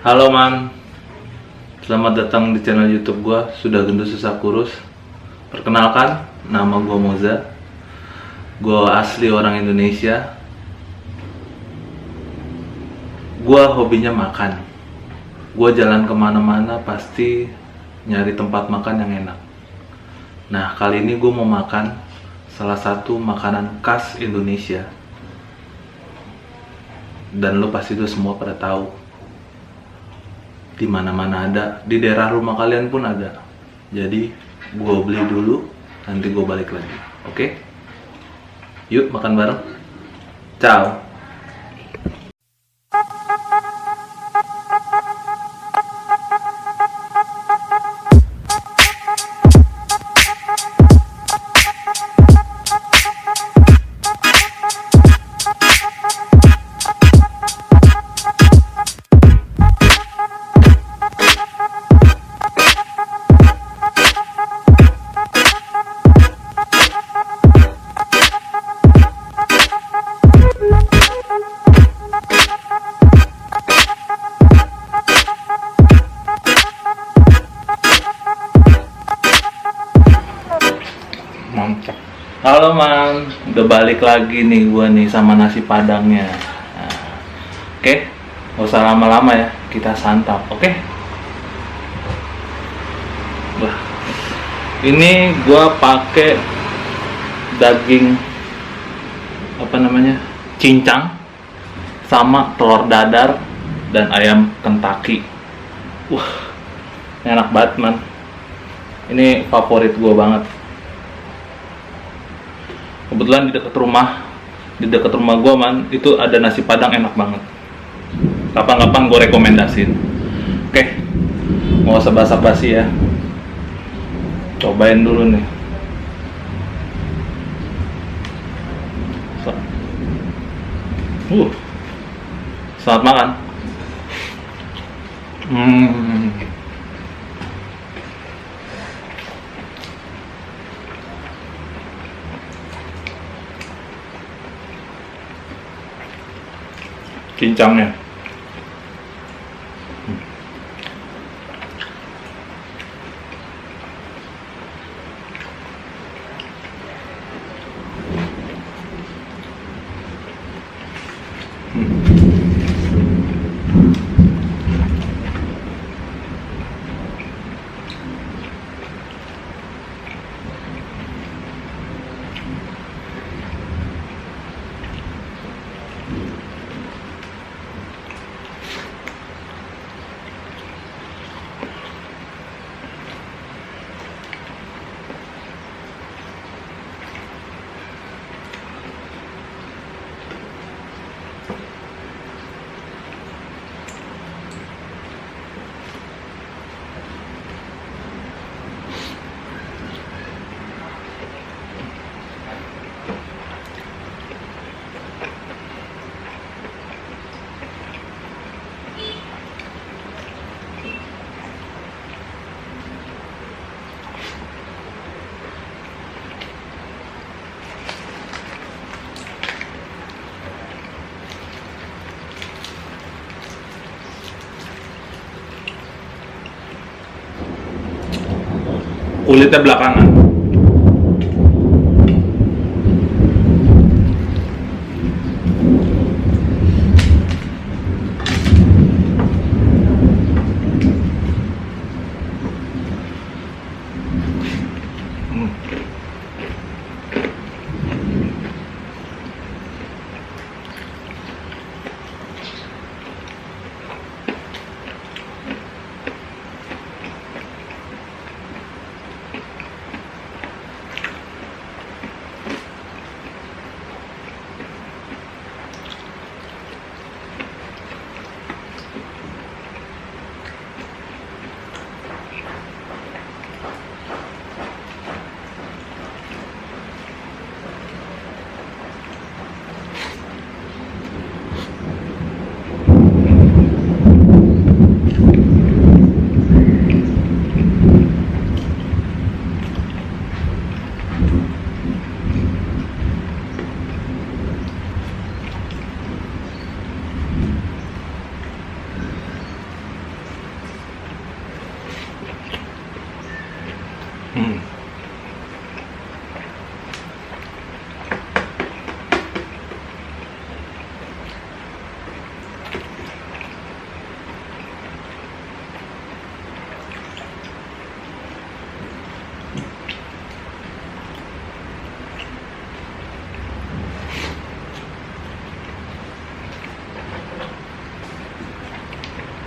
Halo man, selamat datang di channel YouTube gua, Sudah Gendut Susah Kurus. Perkenalkan, nama gua Moza. Gua asli orang Indonesia. Gua hobinya makan. Gua jalan kemana-mana pasti nyari tempat makan yang enak. Nah, kali ini gua mau makan salah satu makanan khas Indonesia. Dan lo pasti tuh semua pada tahu. Di mana-mana ada, di daerah rumah kalian pun ada. Jadi gue beli dulu, nanti gue balik lagi. Oke? Yuk makan bareng. Ciao. Mantap. Halo man, udah balik lagi nih gua nih sama nasi padangnya. Nah, oke, gak usah lama-lama ya, kita santap, oke? Wah, ini gua pakai daging apa namanya, cincang, sama telur dadar dan ayam Kentucky. Wah, enak banget man. Ini favorit gua banget. Kebetulan di dekat rumah gue man, itu ada nasi padang enak banget. Kapan-kapan gue rekomendasiin. Oke, nggak usah basa-basi ya. Cobain dulu nih. Selamat makan. Cincangnya kulitnya belakangan.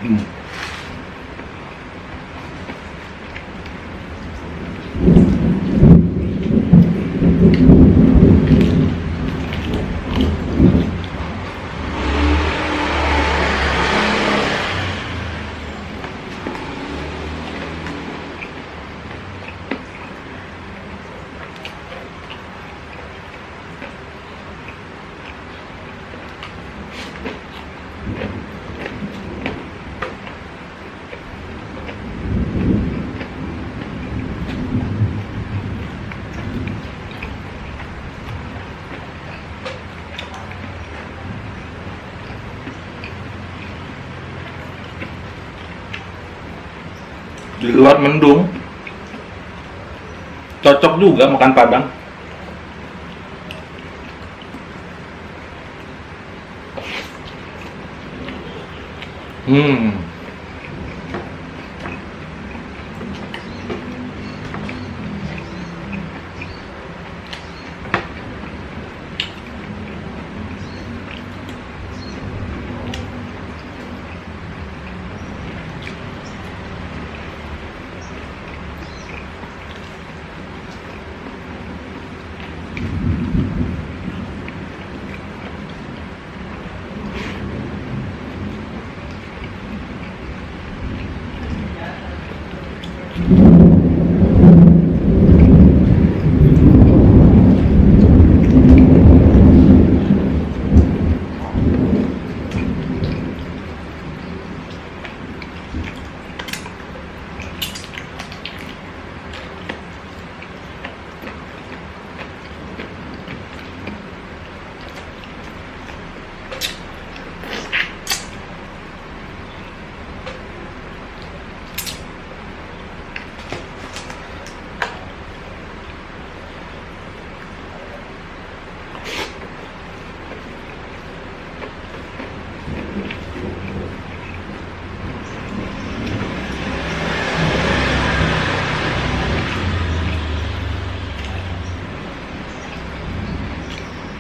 Hmm. Di luar mendung, cocok juga makan Padang. Hmm.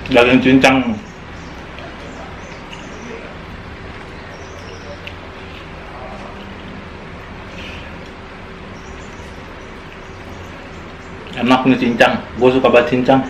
Daging cincang. Enak nih cincang, gue suka banget cincang.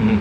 Wah.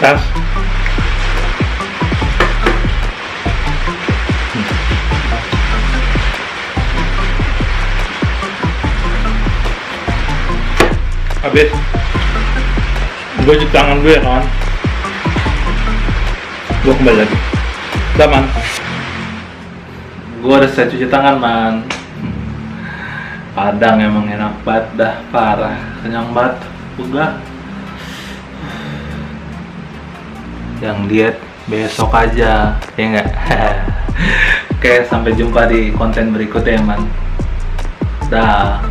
Tas. Habis. Gue cuci tangan gue ya kawan. Gue kembali lagi. Udah man. Gue udah selesai cuci tangan man. Padang emang enak banget dah, parah. Kenyang banget. Udah. Yang diet besok aja, ya enggak? Oke, sampai jumpa di konten berikutnya ya man. Dah.